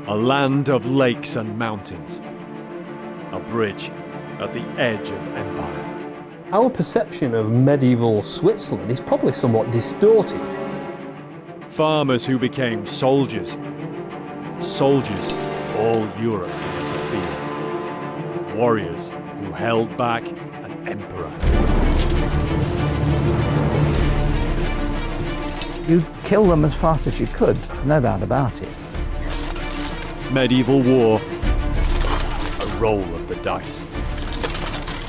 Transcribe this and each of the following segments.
A land of lakes and mountains. A bridge at the edge of empire. Our perception of medieval Switzerland is probably somewhat distorted. Farmers who became soldiers. Soldiers all Europe began to fear. Warriors who held back an emperor. You'd kill them as fast as you could, there's no doubt about it. Medieval war. A roll of the dice.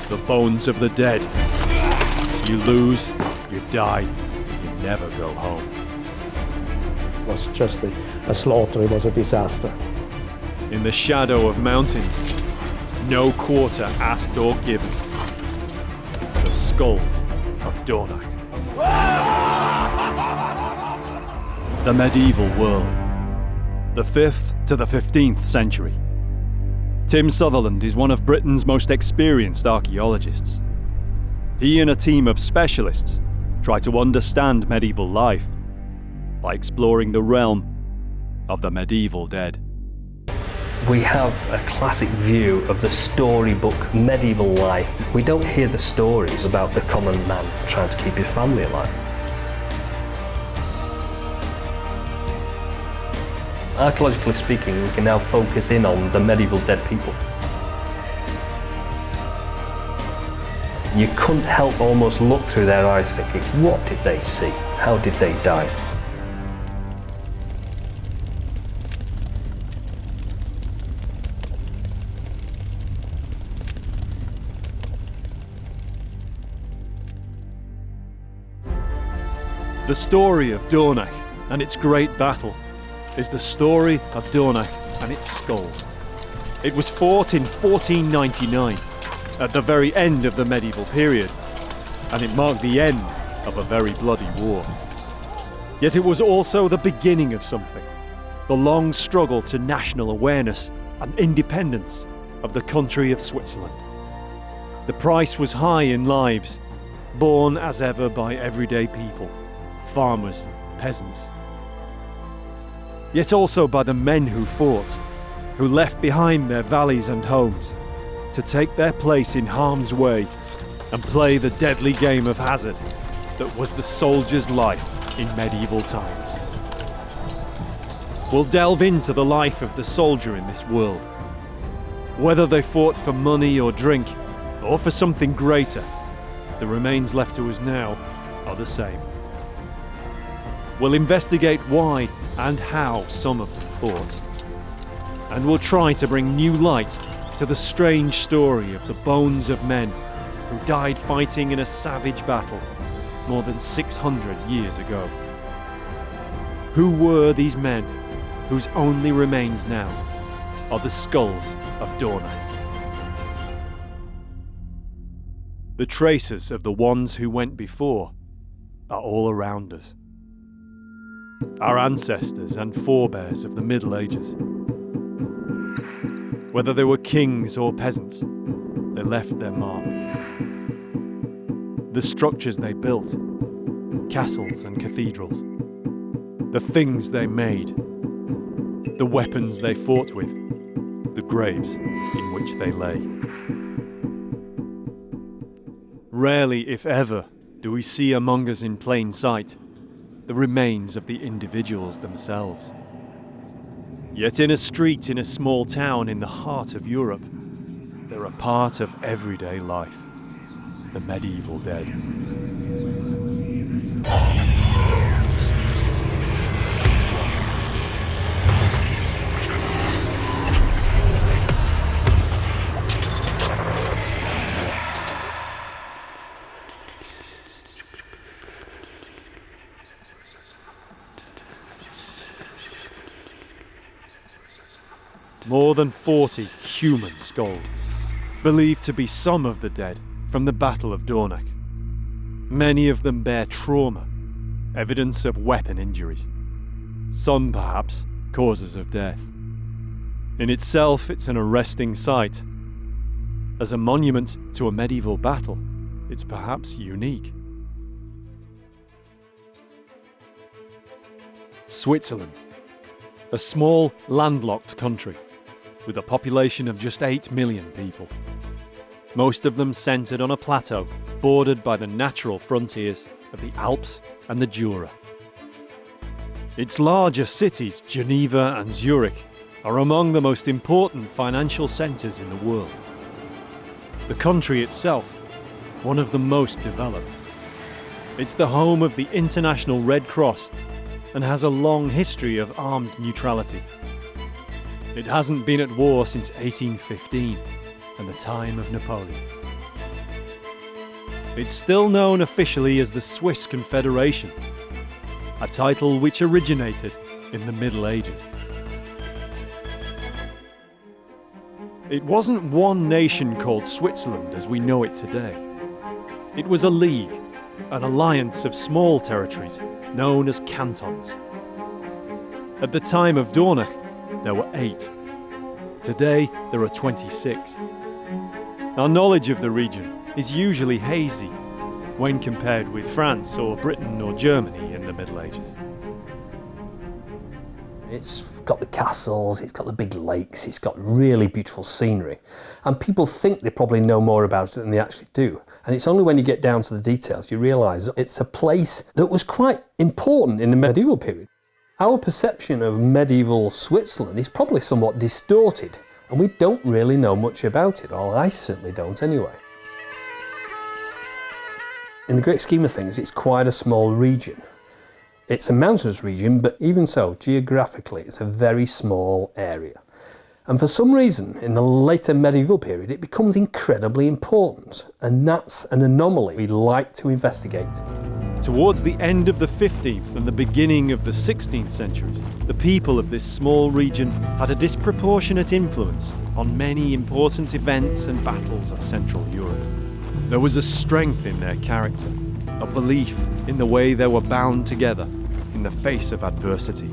The bones of the dead. You lose, you die, you never go home. It was just a slaughter, it was a disaster. In the shadow of mountains, no quarter asked or given. The skulls of Dornach. The medieval world. The 5th to the 15th century. Tim Sutherland is one of Britain's most experienced archaeologists. He and a team of specialists try to understand medieval life by exploring the realm of the medieval dead. We have a classic view of the storybook medieval life. We don't hear the stories about the common man trying to keep his family alive. Archaeologically speaking, we can now focus in on the medieval dead people. You couldn't help almost look through their eyes thinking, what did they see? How did they die? The story of Dornach and its great battle is the story of Dornach and its skulls. It was fought in 1499, at the very end of the medieval period, and it marked the end of a very bloody war. Yet it was also the beginning of something, the long struggle to national awareness and independence of the country of Switzerland. The price was high in lives, borne as ever by everyday people, farmers, peasants. Yet also by the men who fought, who left behind their valleys and homes to take their place in harm's way and play the deadly game of hazard that was the soldier's life in medieval times. We'll delve into the life of the soldier in this world. Whether they fought for money or drink, or for something greater, the remains left to us now are the same. We'll investigate why and how some of them fought. And we'll try to bring new light to the strange story of the bones of men who died fighting in a savage battle more than 600 years ago. Who were these men whose only remains now are the skulls of Dornach? The traces of the ones who went before are all around us. Our ancestors and forebears of the Middle Ages. Whether they were kings or peasants, they left their mark. The structures they built, castles and cathedrals, the things they made, the weapons they fought with, the graves in which they lay. Rarely, if ever, do we see among us in plain sight the remains of the individuals themselves. Yet in a street in a small town in the heart of Europe, they're a part of everyday life, the medieval dead. More than 40 human skulls, believed to be some of the dead from the Battle of Dornach. Many of them bear trauma, evidence of weapon injuries. Some, perhaps, causes of death. In itself, it's an arresting sight. As a monument to a medieval battle, it's perhaps unique. Switzerland. A small, landlocked country with a population of just 8 million people. Most of them centred on a plateau bordered by the natural frontiers of the Alps and the Jura. Its larger cities, Geneva and Zurich, are among the most important financial centres in the world. The country itself, one of the most developed. It's the home of the International Red Cross and has a long history of armed neutrality. It hasn't been at war since 1815 and the time of Napoleon. It's still known officially as the Swiss Confederation, a title which originated in the Middle Ages. It wasn't one nation called Switzerland as we know it today. It was a league, an alliance of small territories known as cantons. At the time of Dornach, there were 8. Today, there are 26. Our knowledge of the region is usually hazy when compared with France or Britain or Germany in the Middle Ages. It's got the castles, it's got the big lakes, it's got really beautiful scenery. And people think they probably know more about it than they actually do. And it's only when you get down to the details you realise that it's a place that was quite important in the medieval period. Our perception of medieval Switzerland is probably somewhat distorted, and we don't really know much about it, or I certainly don't anyway. In the great scheme of things, it's quite a small region. It's a mountainous region, but even so, geographically, it's a very small area. And for some reason, in the later medieval period, it becomes incredibly important, and that's an anomaly we like to investigate. Towards the end of the 15th and the beginning of the 16th centuries, the people of this small region had a disproportionate influence on many important events and battles of Central Europe. There was a strength in their character, a belief in the way they were bound together in the face of adversity.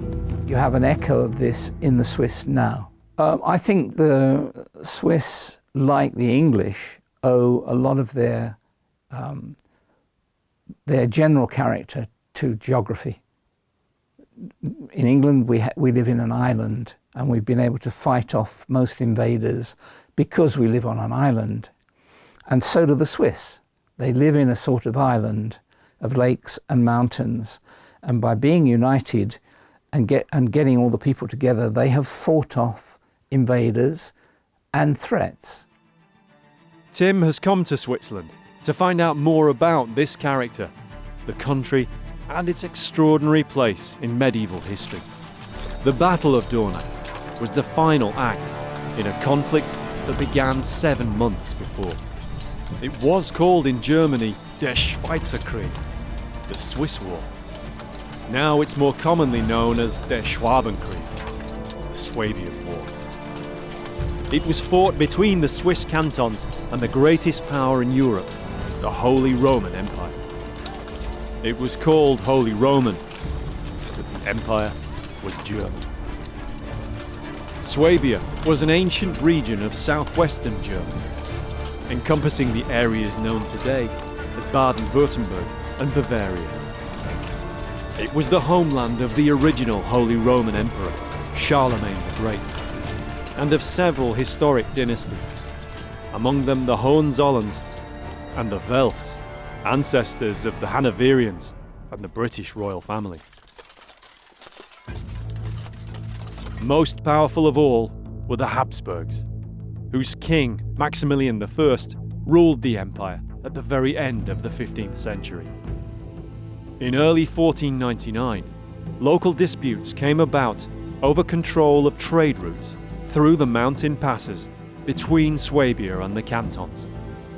You have an echo of this in the Swiss now. I think the Swiss, like the English, owe a lot of their general character to geography. In England, we live in an island, and we've been able to fight off most invaders because we live on an island. And so do the Swiss. They live in a sort of island of lakes and mountains, and by being united and getting all the people together, they have fought off invaders and threats. Tim has come to Switzerland to find out more about this character, the country, and its extraordinary place in medieval history. The Battle of Dornach was the final act in a conflict that began 7 months before. It was called in Germany Der Schweizerkrieg, the Swiss War. Now it's more commonly known as Der Schwabenkrieg, the Swabian War. It was fought between the Swiss cantons and the greatest power in Europe, the Holy Roman Empire. It was called Holy Roman, but the empire was German. Swabia was an ancient region of southwestern Germany, encompassing the areas known today as Baden-Württemberg and Bavaria. It was the homeland of the original Holy Roman Emperor, Charlemagne the Great, and of several historic dynasties, among them the Hohenzollerns and the Welfs, ancestors of the Hanoverians and the British royal family. Most powerful of all were the Habsburgs, whose king, Maximilian I, ruled the empire at the very end of the 15th century. In early 1499, local disputes came about over control of trade routes through the mountain passes between Swabia and the cantons.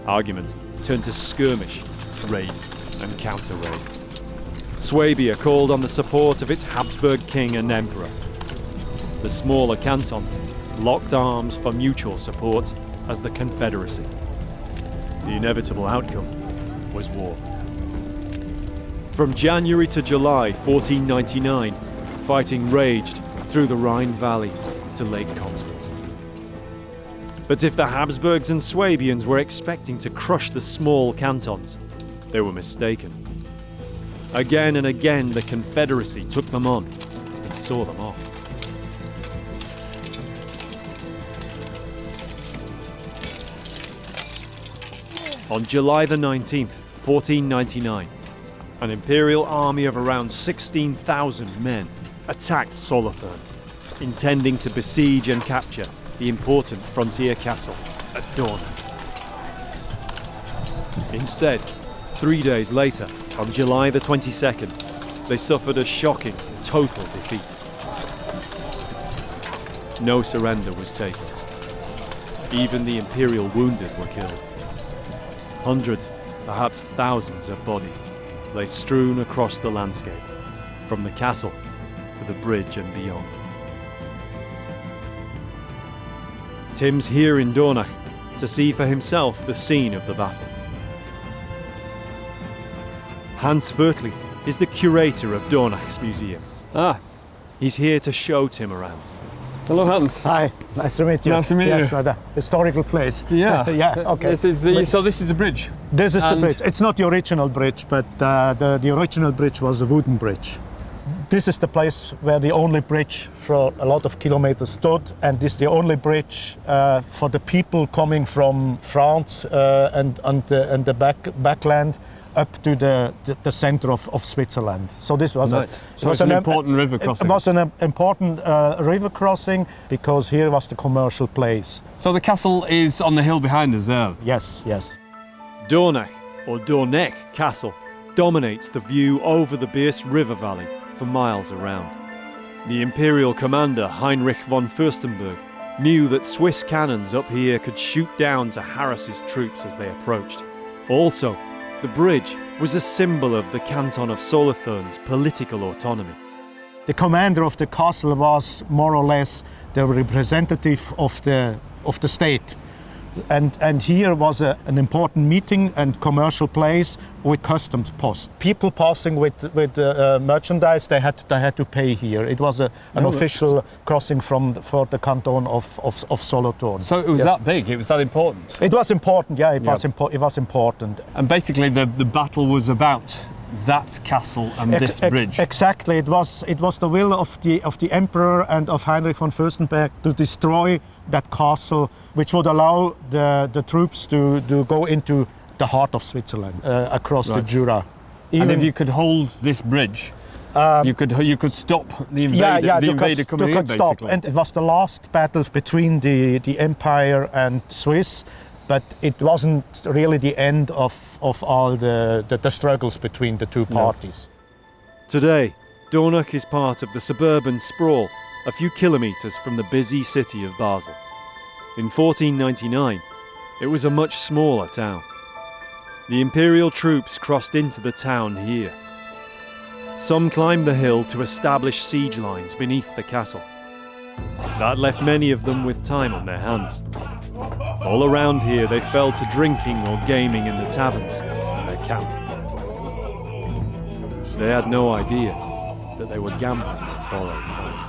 Argument turned to skirmish, raid, and counter-raid. Swabia called on the support of its Habsburg king and emperor. The smaller cantons locked arms for mutual support as the Confederacy. The inevitable outcome was war. From January to July 1499, fighting raged through the Rhine Valley to Lake Constance. But if the Habsburgs and Swabians were expecting to crush the small cantons, they were mistaken. Again and again the Confederacy took them on, and saw them off. On July the 19th, 1499, an imperial army of around 16,000 men attacked Solothurn, intending to besiege and capture the important frontier castle at Dornach. Instead, 3 days later, on July the 22nd, they suffered a shocking, total defeat. No surrender was taken. Even the imperial wounded were killed. Hundreds, perhaps thousands of bodies lay strewn across the landscape, from the castle to the bridge and beyond. Tim's here in Dornach to see for himself the scene of the battle. Hans Viertli is the curator of Dornach's museum. He's here to show Tim around. Hello, Hans. Hi, nice to meet you. Nice to meet you. Yes, rather historical place. Yeah. Yeah, okay. So this is the bridge? This is the And- bridge. It's not the original bridge, but the original bridge was a wooden bridge. This is the place where the only bridge for a lot of kilometers stood, and this is the only bridge for the people coming from France and the backland up to the center of Switzerland. So this was an important river crossing. It was an important river crossing because here was the commercial place. So the castle is on the hill behind us there. Yes, yes. Dornach, or Dornach Castle, dominates the view over the Birs River Valley for miles around. The imperial commander Heinrich von Fürstenberg knew that Swiss cannons up here could shoot down to harass his troops as they approached. Also, the bridge was a symbol of the canton of Solothurn's political autonomy. The commander of the castle was more or less the representative of the state. And here was an important meeting and commercial place with customs post. People passing with merchandise, they had to pay here. It was an official crossing for the canton of Solothurn. So it was that big, it was that important? It was important, yeah, it was important. And basically the battle was about that castle and this bridge? Exactly, it was the will of the emperor and of Heinrich von Fürstenberg to destroy that castle, which would allow the troops to go into the heart of Switzerland, across the Jura. And if you could hold this bridge, you could stop the invader coming in, basically. Stop. And it was the last battle between the Empire and Swiss, but it wasn't really the end of all the struggles between the two parties. Today, Dornach is part of the suburban sprawl, a few kilometres from the busy city of Basel. In 1499, it was a much smaller town. The imperial troops crossed into the town here. Some climbed the hill to establish siege lines beneath the castle. That left many of them with time on their hands. All around here they fell to drinking or gaming in the taverns and their camp. They had no idea that they were gambling on borrowed time.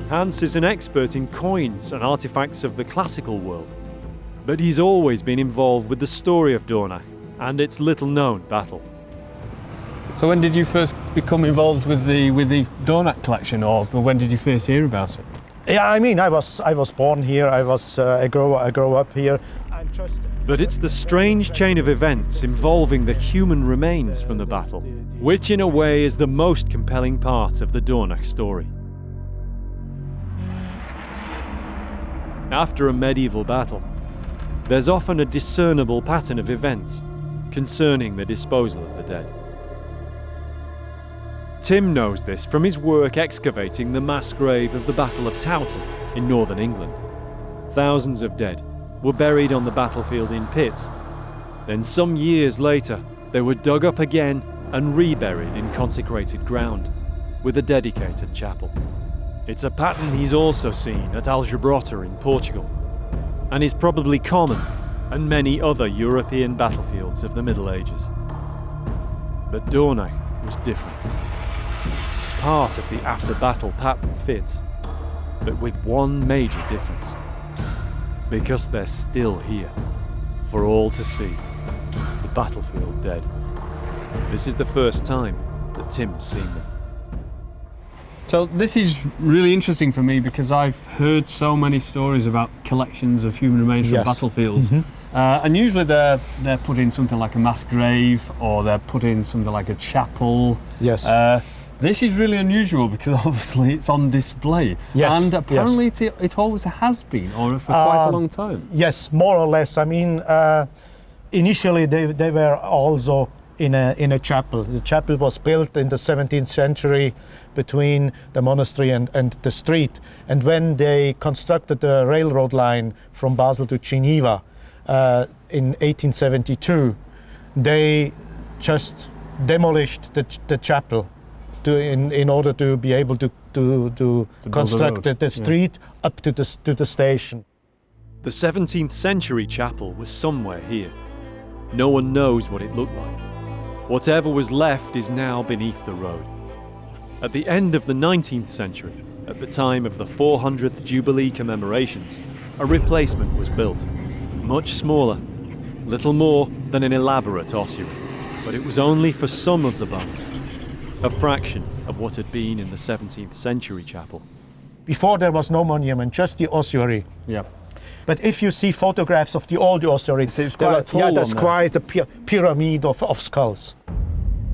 Hans is an expert in coins and artifacts of the classical world, but he's always been involved with the story of Dornach and its little-known battle. So when did you first become involved with the Dornach collection, or when did you first hear about it? Yeah, I mean, I was born here. I grew up here. But it's the strange chain of events involving the human remains from the battle, which in a way is the most compelling part of the Dornach story. After a medieval battle, there's often a discernible pattern of events concerning the disposal of the dead. Tim knows this from his work excavating the mass grave of the Battle of Towton in northern England. Thousands of dead were buried on the battlefield in pits. Then some years later, they were dug up again and reburied in consecrated ground with a dedicated chapel. It's a pattern he's also seen at Aljubrota in Portugal, and is probably common on many other European battlefields of the Middle Ages. But Dornach was different. Part of the after-battle pattern fits, but with one major difference. Because they're still here. for all to see. The battlefield dead. This is the first time that Tim's seen them. So this is really interesting for me because I've heard so many stories about collections of human remains from Yes. battlefields. And usually they're put in something like a mass grave, or they're put in something like a chapel. Yes. This is really unusual because obviously it's on display. Yes, And apparently it always has been, or for quite a long time. Yes, more or less. I mean, initially they were also in a chapel. The chapel was built in the 17th century between the monastery and the street. And when they constructed the railroad line from Basel to Geneva in 1872, they just demolished the chapel in order to be able to construct the street up to the station. The 17th century chapel was somewhere here. No one knows what it looked like. Whatever was left is now beneath the road. At the end of the 19th century, at the time of the 400th Jubilee commemorations, a replacement was built. Much smaller, little more than an elaborate ossuary, but it was only for some of the bones, a fraction of what had been in the 17th century chapel. Before there was no monument, just the ossuary. Yeah. But if you see photographs of the old ossuary, it's quite a tall that's one quite a pyramid of skulls.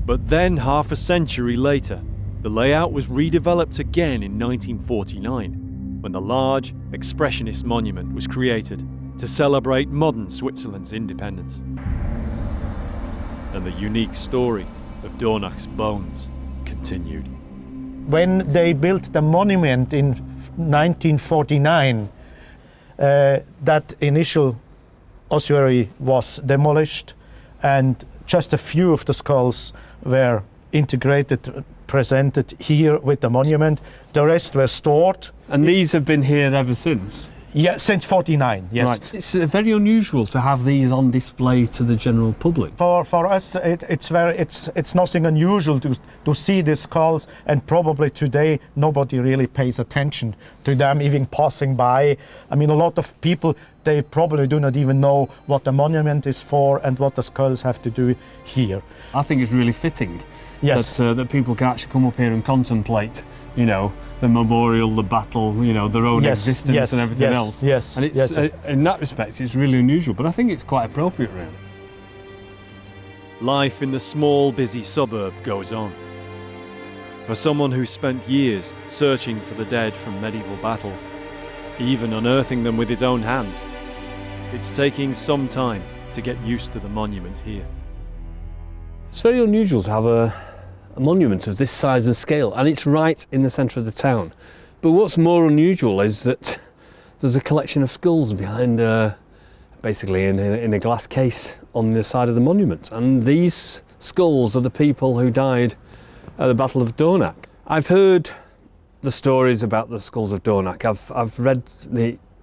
But then, half a century later, the layout was redeveloped again in 1949, when the large, expressionist monument was created to celebrate modern Switzerland's independence. And the unique story of Dornach's bones continued. When they built the monument in 1949, that initial ossuary was demolished, and just a few of the skulls were integrated, presented here with the monument. The rest were stored. And these have been here ever since? Yeah, since 49, yes. Right. It's very unusual to have these on display to the general public. For us, it's nothing unusual to see these skulls, and probably today nobody really pays attention to them, even passing by. I mean, a lot of people, they probably do not even know what the monument is for and what the skulls have to do here. I think it's really fitting that people can actually come up here and contemplate, the memorial, the battle, their own existence and everything else. Yes, and it's in that respect, it's really unusual, but I think it's quite appropriate, really. Life in the small, busy suburb goes on. For someone who spent years searching for the dead from medieval battles, even unearthing them with his own hands, it's taking some time to get used to the monument here. It's very unusual to have a monument of this size and scale, and it's right in the centre of the town. But what's more unusual is that there's a collection of skulls behind, basically in a glass case on the side of the monument. And these skulls are the people who died at the Battle of Dornach. I've heard the stories about the skulls of Dornach. I've read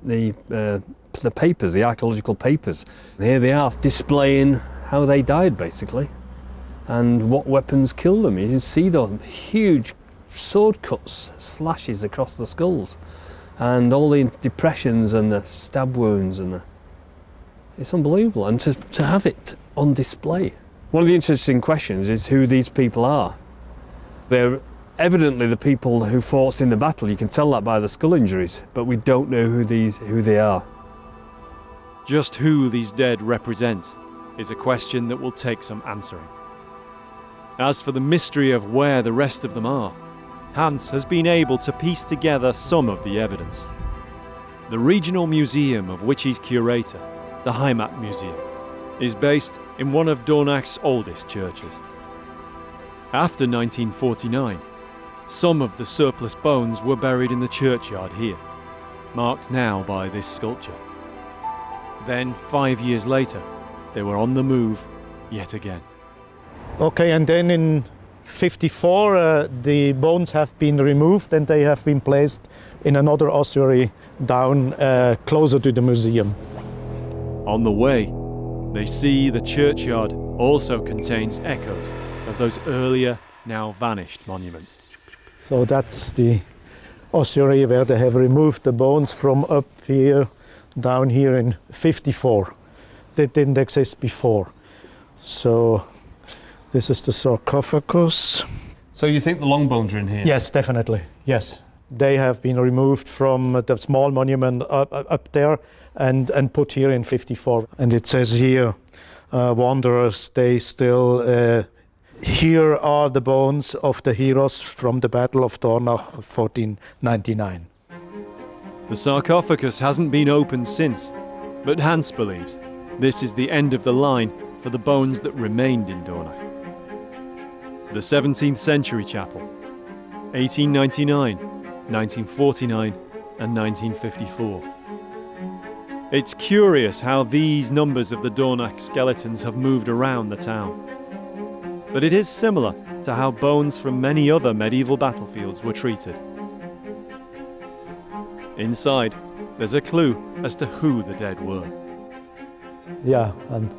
the papers, the archaeological papers. And here they are displaying how they died, basically, and what weapons killed them. You can see the huge sword cuts, slashes across the skulls, and all the depressions and the stab wounds, and it's unbelievable. And to have it on display. One of the interesting questions is who these people are. They're evidently the people who fought in the battle. You can tell that by the skull injuries, but we don't know who they are. Just who these dead represent is a question that will take some answering. As for the mystery of where the rest of them are, Hans has been able to piece together some of the evidence. The regional museum of which he's curator, the Heimat Museum, is based in one of Dornach's oldest churches. After 1949, some of the surplus bones were buried in the churchyard here, marked now by this sculpture. Then, 5 years later, they were on the move yet again. Okay, and then in 54, the bones have been removed and they have been placed in another ossuary down closer to the museum. On the way, they see the churchyard also contains echoes of those earlier, now vanished monuments. So that's the ossuary where they have removed the bones from up here, down here in 54. didn't exist before. So this is the sarcophagus. So you think the long bones are in here? Yes, definitely, yes. They have been removed from the small monument up there and put here in 54. And it says here, wanderers, they still, here are the bones of the heroes from the Battle of Dornach, 1499. The sarcophagus hasn't been opened since, but Hans believes this is the end of the line for the bones that remained in Dornach. The 17th century chapel, 1899, 1949 and 1954. It's curious how these numbers of the Dornach skeletons have moved around the town. But it is similar to how bones from many other medieval battlefields were treated. Inside, there's a clue as to who the dead were. Yeah, and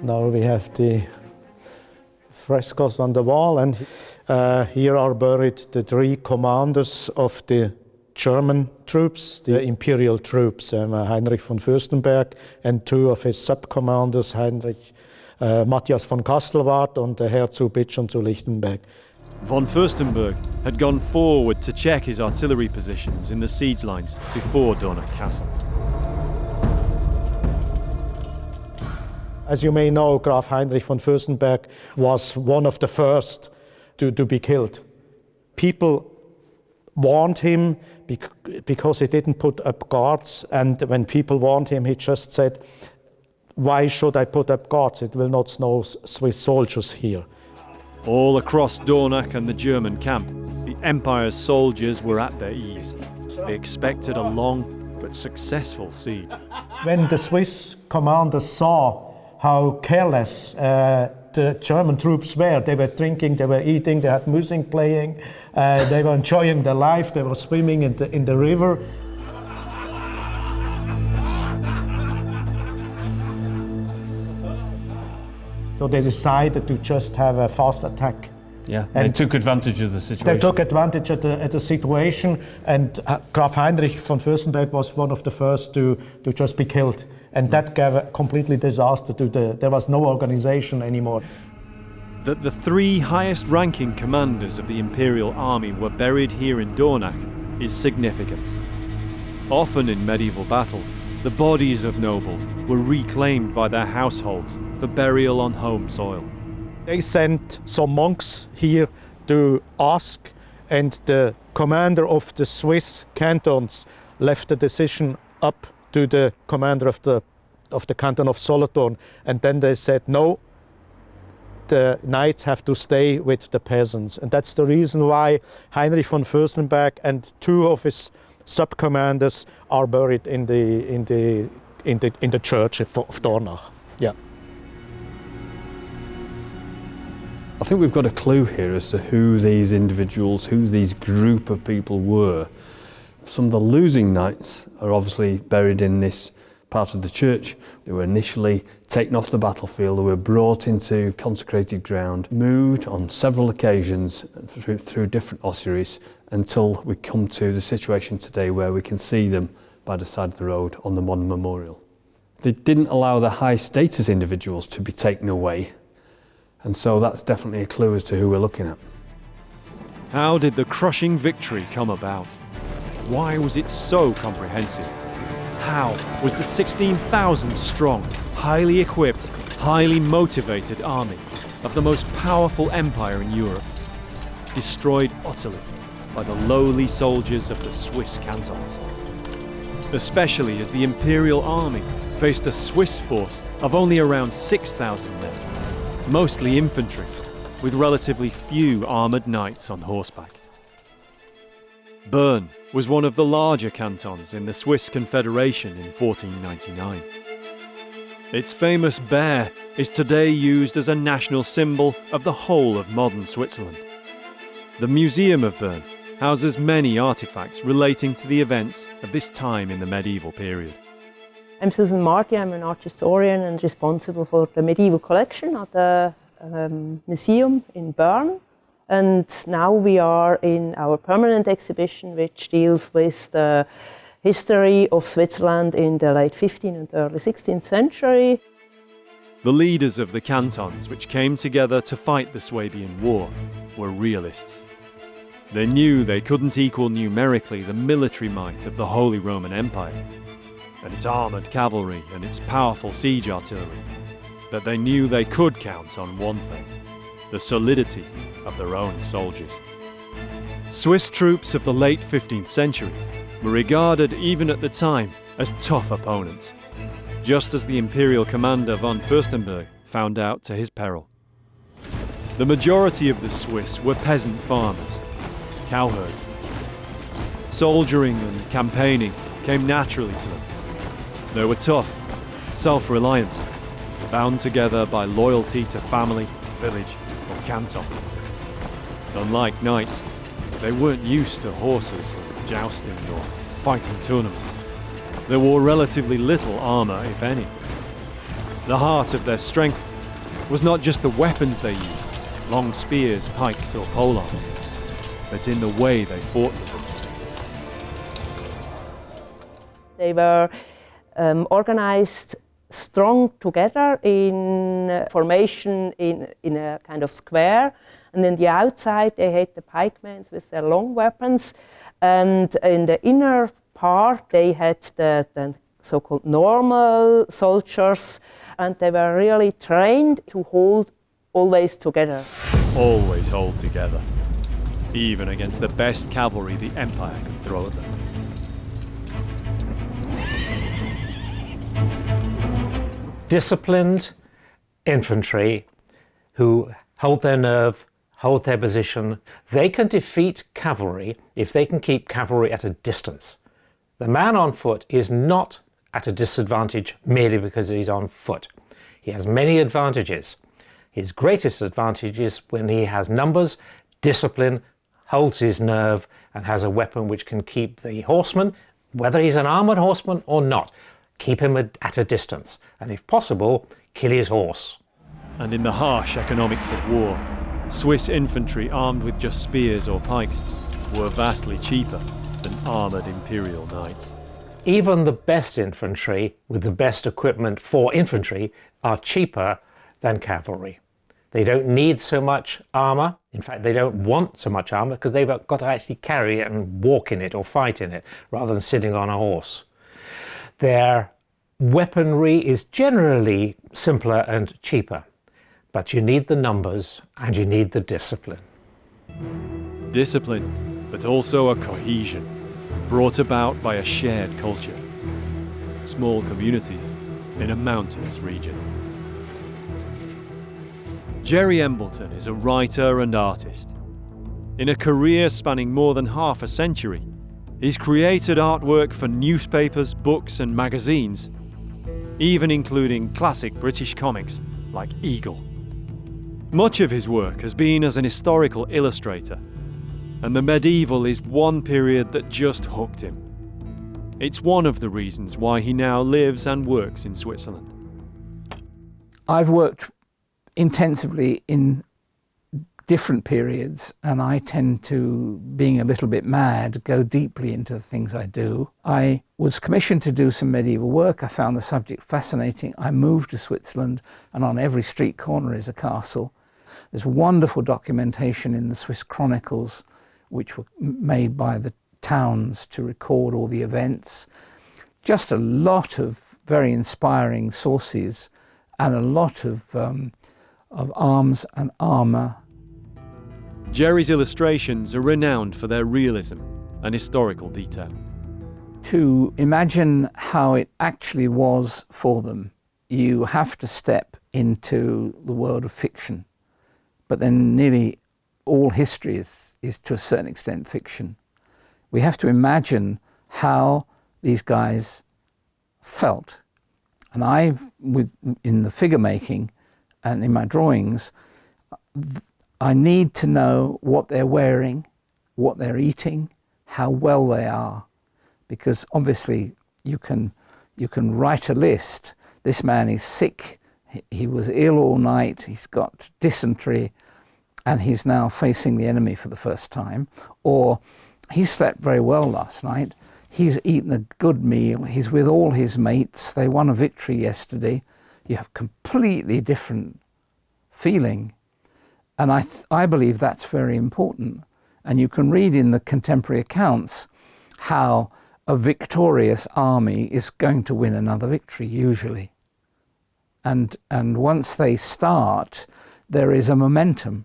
now we have the frescoes on the wall, and here are buried the 3 commanders of the German troops, the imperial troops, Heinrich von Fürstenberg, and 2 of his sub-commanders, Heinrich Matthias von Kastelwart and Herr zu Bitsch und zu Lichtenberg. Von Fürstenberg had gone forward to check his artillery positions in the siege lines before Dornach Castle. As you may know, Graf Heinrich von Fürstenberg was one of the first to be killed. People warned him because he didn't put up guards, and when people warned him, he just said, "Why should I put up guards? It will not snow Swiss soldiers here." All across Dornach and the German camp, the Empire's soldiers were at their ease. They expected a long but successful siege. When the Swiss commanders saw how careless the German troops were, they were drinking, they were eating, they had music playing, they were enjoying their life, they were swimming in the river. So they decided to just have a fast attack. Yeah, and they took advantage of the situation. They took advantage of the situation, and Graf Heinrich von Fürstenberg was one of the first to just be killed. And that gave a completely disaster to there was no organization anymore. That the 3 highest ranking commanders of the Imperial Army were buried here in Dornach is significant. Often in medieval battles, the bodies of nobles were reclaimed by their households for burial on home soil. They sent some monks here to ask, and the commander of the Swiss cantons left the decision up to the commander of the canton of Solothurn, and then they said no, the knights have to stay with the peasants, and that's the reason why Heinrich von Fürstenberg and 2 of his sub-commanders are buried in the church of Dornach. Yeah. I think we've got a clue here as to who these individuals, who these group of people were. Some of the losing knights are obviously buried in this part of the church. They were initially taken off the battlefield, they were brought into consecrated ground, moved on several occasions through different ossuaries until we come to the situation today where we can see them by the side of the road on the modern memorial. They didn't allow the high status individuals to be taken away, and so that's definitely a clue as to who we're looking at. How did the crushing victory come about? Why was it so comprehensive? How was the 16,000 strong, highly equipped, highly motivated army of the most powerful empire in Europe destroyed utterly by the lowly soldiers of the Swiss cantons? Especially as the Imperial Army faced a Swiss force of only around 6,000 men, mostly infantry, with relatively few armoured knights on horseback. Bern was one of the larger cantons in the Swiss Confederation in 1499. Its famous bear is today used as a national symbol of the whole of modern Switzerland. The Museum of Bern houses many artifacts relating to the events of this time in the medieval period. I'm Susan Marty, I'm an art historian and responsible for the medieval collection at the museum in Bern. And now we are in our permanent exhibition, which deals with the history of Switzerland in the late 15th and early 16th century. The leaders of the cantons which came together to fight the Swabian War were realists. They knew they couldn't equal numerically the military might of the Holy Roman Empire, and its armoured cavalry and its powerful siege artillery, but they knew they could count on one thing: the solidity of their own soldiers. Swiss troops of the late 15th century were regarded even at the time as tough opponents, just as the imperial commander von Fürstenberg found out to his peril. The majority of the Swiss were peasant farmers, cowherds. Soldiering and campaigning came naturally to them. They were tough, self-reliant, bound together by loyalty to family, village, or canton. Unlike knights, they weren't used to horses, jousting, or fighting tournaments. They wore relatively little armour, if any. The heart of their strength was not just the weapons they used, long spears, pikes, or polearms, but in the way they fought with them. They were organized strong together in formation in a kind of square, and in the outside they had the pikemen with their long weapons, and in the inner part they had the so-called normal soldiers, and they were really trained to hold always together. Always hold together, even against the best cavalry the Empire could throw at them. Disciplined infantry who hold their nerve, hold their position. They can defeat cavalry if they can keep cavalry at a distance. The man on foot is not at a disadvantage merely because he's on foot. He has many advantages. His greatest advantage is when he has numbers, discipline, holds his nerve, and has a weapon which can keep the horseman, whether he's an armoured horseman or not, keep him at a distance, and if possible, kill his horse. And in the harsh economics of war, Swiss infantry armed with just spears or pikes were vastly cheaper than armoured imperial knights. Even the best infantry with the best equipment for infantry are cheaper than cavalry. They don't need so much armour. In fact, they don't want so much armour because they've got to actually carry it and walk in it or fight in it rather than sitting on a horse. Their weaponry is generally simpler and cheaper, but you need the numbers and you need the discipline. Discipline, but also a cohesion, brought about by a shared culture. Small communities in a mountainous region. Jerry Embleton is a writer and artist. In a career spanning more than half a century, he's created artwork for newspapers, books and magazines, even including classic British comics like Eagle. Much of his work has been as an historical illustrator, and the medieval is one period that just hooked him. It's one of the reasons why he now lives and works in Switzerland. I've worked intensively in different periods, and I tend to, being a little bit mad, go deeply into the things I do. I was commissioned to do some medieval work. I found the subject fascinating. I moved to Switzerland, and on every street corner is a castle. There's wonderful documentation in the Swiss chronicles, which were made by the towns to record all the events. Just a lot of very inspiring sources and a lot of arms and armour. Jerry's illustrations are renowned for their realism and historical detail. To imagine how it actually was for them, you have to step into the world of fiction. But then nearly all history is to a certain extent fiction. We have to imagine how these guys felt. And in the figure making and in my drawings, I need to know what they're wearing, what they're eating, how well they are. Because obviously you can write a list. This man is sick, he was ill all night, he's got dysentery, and he's now facing the enemy for the first time. Or he slept very well last night, He's eaten a good meal. He's with all his mates. They won a victory yesterday. You have completely different feeling. And I believe that's very important. And you can read in the contemporary accounts how a victorious army is going to win another victory, usually. And once they start, there is a momentum.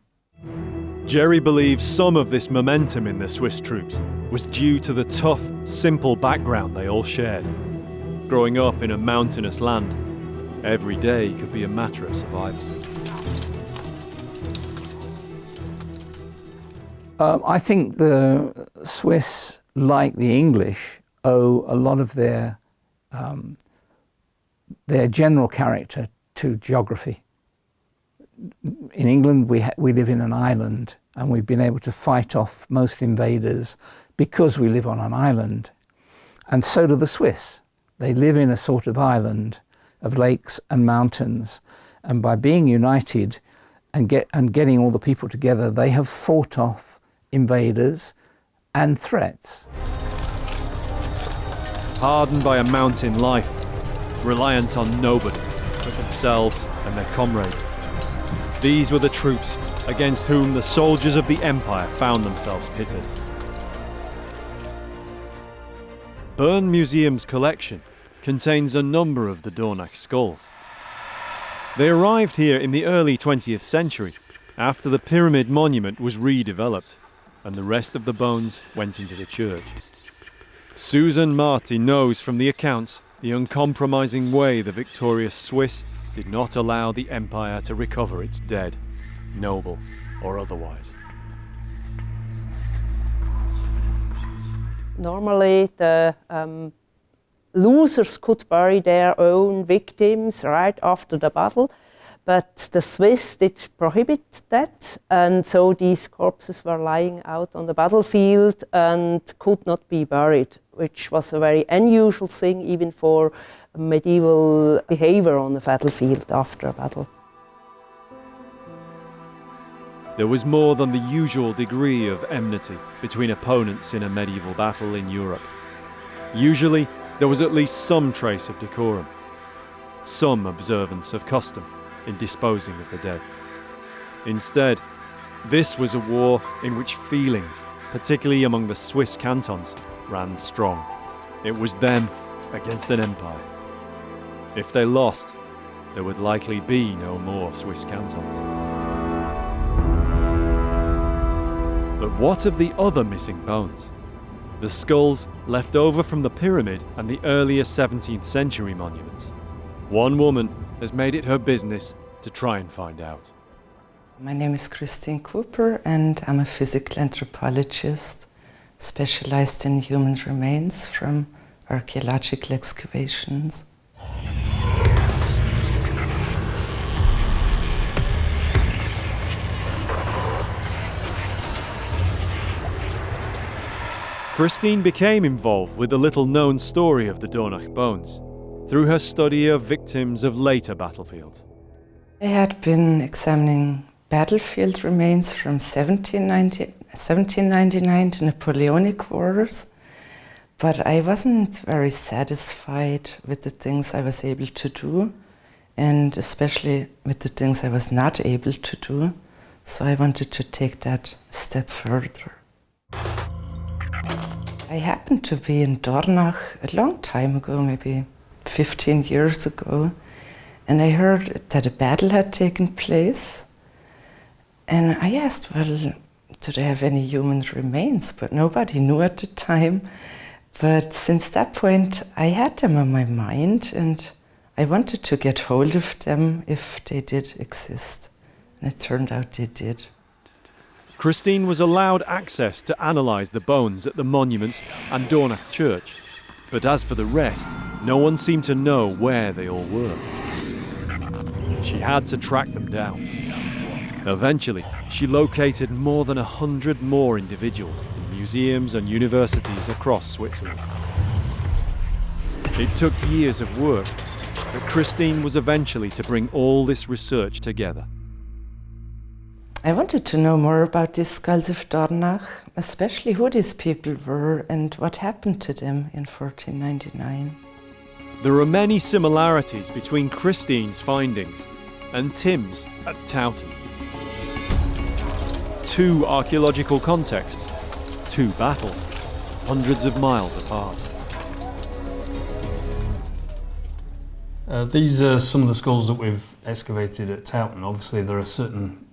Jerry believes some of this momentum in the Swiss troops was due to the tough, simple background they all shared. Growing up in a mountainous land, every day could be a matter of survival. I think the Swiss, like the English, owe a lot of their general character to geography. In England, we live in an island, and we've been able to fight off most invaders because we live on an island. And so do the Swiss. They live in a sort of island of lakes and mountains, and by being united and getting all the people together, they have fought off invaders and threats. Hardened by a mountain life, reliant on nobody but themselves and their comrades. These were the troops against whom the soldiers of the Empire found themselves pitted. Bern Museum's collection contains a number of the Dornach skulls. They arrived here in the early 20th century, after the pyramid monument was redeveloped, and the rest of the bones went into the church. Susan Marty knows from the accounts the uncompromising way the victorious Swiss did not allow the Empire to recover its dead, noble or otherwise. Normally the losers could bury their own victims right after the battle, but the Swiss did prohibit that, and so these corpses were lying out on the battlefield and could not be buried, which was a very unusual thing even for medieval behavior on the battlefield after a battle. There was more than the usual degree of enmity between opponents in a medieval battle in Europe. Usually, there was at least some trace of decorum, some observance of custom in disposing of the dead. Instead, this was a war in which feelings, particularly among the Swiss cantons, ran strong. It was them against an empire. If they lost, there would likely be no more Swiss cantons. But what of the other missing bones? The skulls left over from the pyramid and the earlier 17th century monuments. One woman has made it her business to try and find out. My name is Christine Cooper, and I'm a physical anthropologist specialized in human remains from archaeological excavations. Christine became involved with the little-known story of the Dornach bones through her study of victims of later battlefields. I had been examining battlefield remains from 1799 to Napoleonic Wars, but I wasn't very satisfied with the things I was able to do, and especially with the things I was not able to do, so I wanted to take that step further. I happened to be in Dornach a long time ago, maybe 15 years ago, and I heard that a battle had taken place. And I asked, well, do they have any human remains? But nobody knew at the time. But since that point, I had them on my mind, and I wanted to get hold of them if they did exist. And it turned out they did. Christine was allowed access to analyse the bones at the monument and Dornach Church. But as for the rest, no one seemed to know where they all were. She had to track them down. Eventually, she located more than 100 more individuals in museums and universities across Switzerland. It took years of work, but Christine was eventually to bring all this research together. I wanted to know more about these skulls of Dornach, especially who these people were and what happened to them in 1499. There are many similarities between Christine's findings and Tim's at Towton. Two archaeological contexts, two battles, hundreds of miles apart. These are some of the skulls that we've excavated at Towton. Obviously there are certain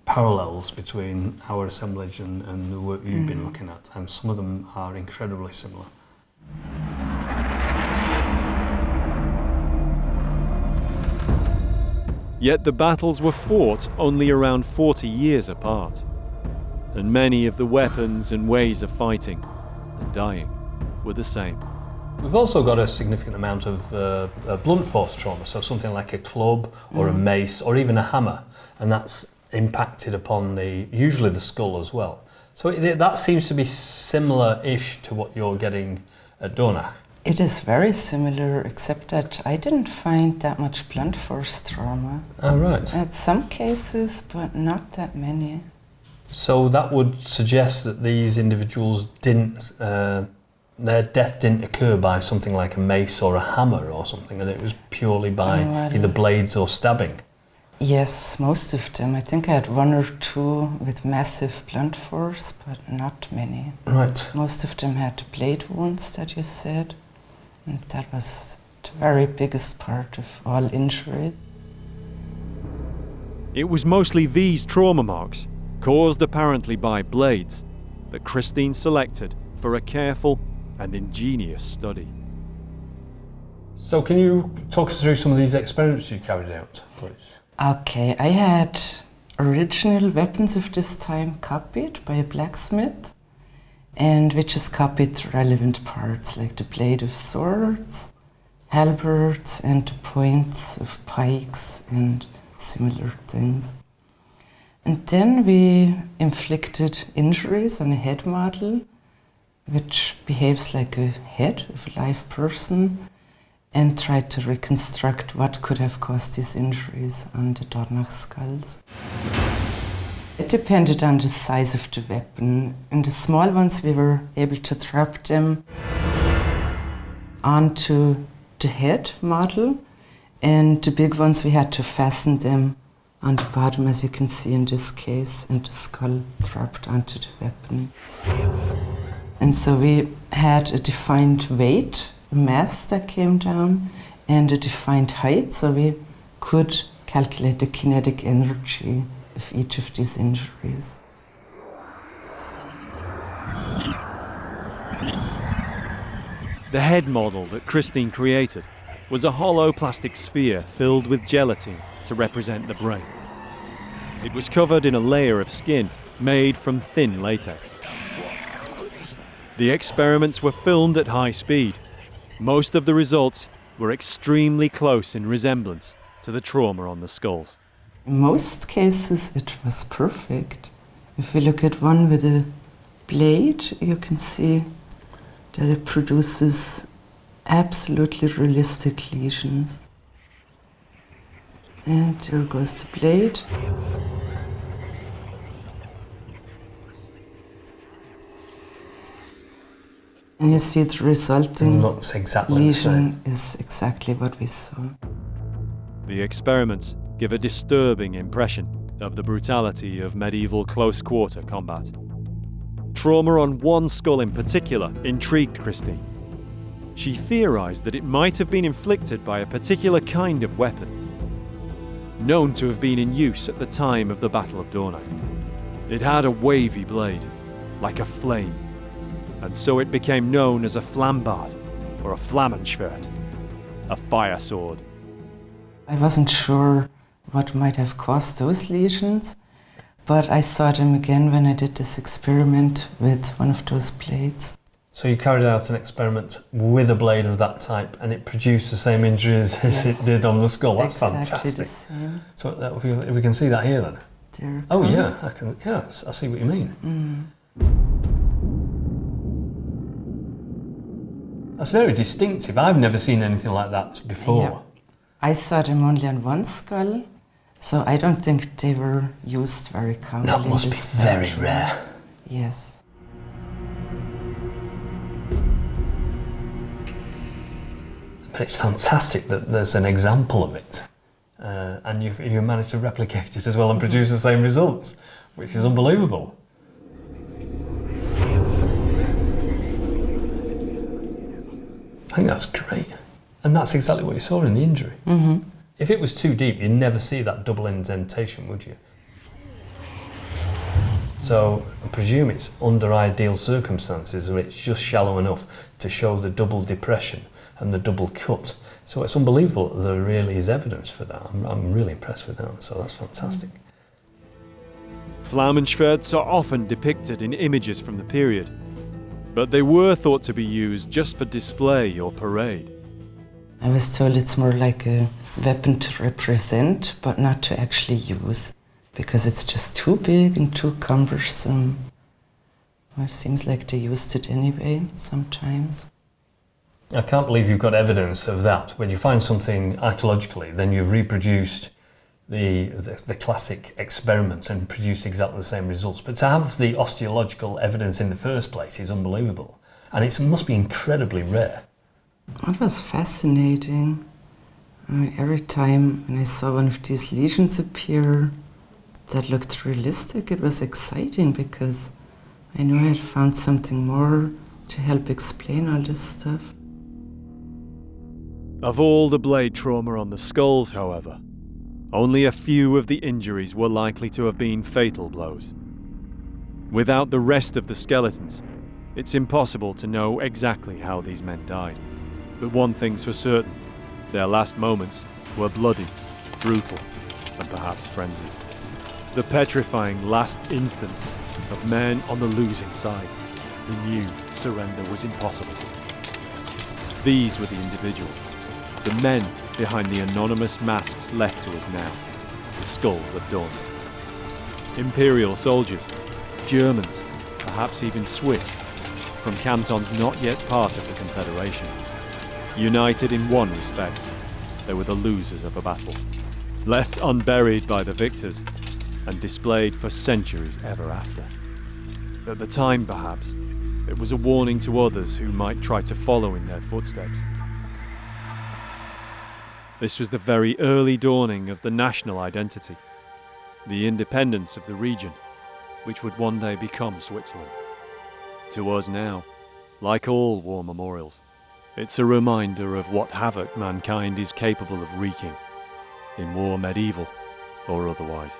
parallels between our assemblage and the work you've been looking at, and some of them are incredibly similar. Yet the battles were fought only around 40 years apart, and many of the weapons and ways of fighting and dying were the same. We've also got a significant amount of blunt force trauma, so something like a club or a mace or even a hammer, and that's impacted upon usually the skull as well. So that seems to be similar-ish to what you're getting at Dornach. It is very similar, except that I didn't find that much blunt force trauma. Oh, right. I had some cases, but not that many. So that would suggest that these individuals didn't, their death didn't occur by something like a mace or a hammer or something, and it was purely by either blades or stabbing. Yes, most of them. I think I had one or two with massive blunt force, but not many. Right. Most of them had blade wounds that you said, and that was the very biggest part of all injuries. It was mostly these trauma marks, caused apparently by blades, that Christine selected for a careful and ingenious study. So can you talk us through some of these experiments you carried out, please? Okay, I had original weapons of this time copied by a blacksmith, and we just copied relevant parts like the blade of swords, halberds, and the points of pikes and similar things. And then we inflicted injuries on a head model, which behaves like a head of a live person, and tried to reconstruct what could have caused these injuries on the Dornach skulls. It depended on the size of the weapon. In the small ones, we were able to drop them onto the head model, and the big ones, we had to fasten them on the bottom, as you can see in this case, and the skull dropped onto the weapon. And so we had a defined weight, mass that came down, and a defined height, so we could calculate the kinetic energy of each of these injuries. The head model that Christine created was a hollow plastic sphere filled with gelatin to represent the brain. It was covered in a layer of skin made from thin latex. The experiments were filmed at high speed. Most of the results were extremely close in resemblance to the trauma on the skulls. In most cases it was perfect. If we look at one with a blade, you can see that it produces absolutely realistic lesions. And there goes the blade. And you see the resulting looks exactly lesion is exactly what we saw. The experiments give a disturbing impression of the brutality of medieval close-quarter combat. Trauma on one skull in particular intrigued Christine. She theorized that it might have been inflicted by a particular kind of weapon, known to have been in use at the time of the Battle of Dornach. It had a wavy blade, like a flame, and so it became known as a flambard or a flammenschwert, a fire sword. I wasn't sure what might have caused those lesions, but I saw them again when I did this experiment with one of those blades. So you carried out an experiment with a blade of that type, and it produced the same injuries as it did on the skull. That's exactly fantastic. The same. So if we can see that here then. There Oh comes. yeah, I can. Yeah, I see what you mean. That's very distinctive. I've never seen anything like that before. Yeah. I saw them only on one skull, So I don't think they were used very commonly. That must be very rare. Yes. But it's fantastic that there's an example of it, and you managed to replicate it as well and produce the same results, which is unbelievable. I think that's great. And that's exactly what you saw in the injury. Mm-hmm. If it was too deep, you'd never see that double indentation, would you? So I presume it's under ideal circumstances, or it's just shallow enough to show the double depression and the double cut. So it's unbelievable that there really is evidence for that. I'm really impressed with that, so that's fantastic. Flammenschwerts are often depicted in images from the period, but they were thought to be used just for display or parade. I was told it's more like a weapon to represent, but not to actually use, because it's just too big and too cumbersome. Well, it seems like they used it anyway, sometimes. I can't believe you've got evidence of that. When you find something archaeologically, then you've reproduced the classic experiments and produced exactly the same results. But to have the osteological evidence in the first place is unbelievable. And it must be incredibly rare. It was fascinating. I mean, every time when I saw one of these lesions appear that looked realistic, it was exciting because I knew I had found something more to help explain all this stuff. Of all the blade trauma on the skulls, however, only a few of the injuries were likely to have been fatal blows. Without the rest of the skeletons, it's impossible to know exactly how these men died. But one thing's for certain, their last moments were bloody, brutal, and perhaps frenzied. The petrifying last instants of men on the losing side who knew surrender was impossible. These were the individuals, the men behind the anonymous masks left to us now, the skulls of Dornach. Imperial soldiers, Germans, perhaps even Swiss, from cantons not yet part of the Confederation. United in one respect, they were the losers of a battle, left unburied by the victors, and displayed for centuries ever after. At the time, perhaps, it was a warning to others who might try to follow in their footsteps. This was the very early dawning of the national identity, the independence of the region, which would one day become Switzerland. To us now, like all war memorials, it's a reminder of what havoc mankind is capable of wreaking, in war medieval or otherwise.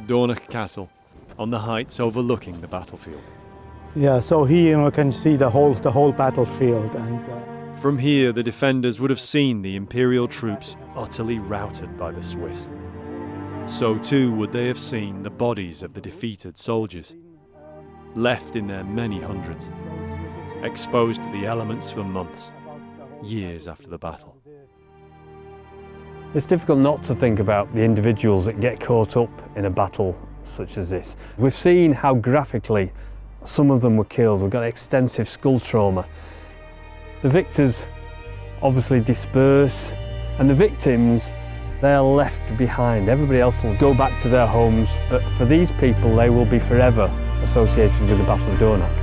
Dornach Castle, on the heights overlooking the battlefield. Yeah, so here you can see the whole battlefield, and From here, the defenders would have seen the Imperial troops utterly routed by the Swiss. So too would they have seen the bodies of the defeated soldiers, left in their many hundreds, exposed to the elements for months, years after the battle. It's difficult not to think about the individuals that get caught up in a battle such as this. We've seen how graphically some of them were killed. We've got extensive skull trauma. The victors obviously disperse, and the victims, they're left behind. Everybody else will go back to their homes, but for these people, they will be forever associated with the Battle of Dornach.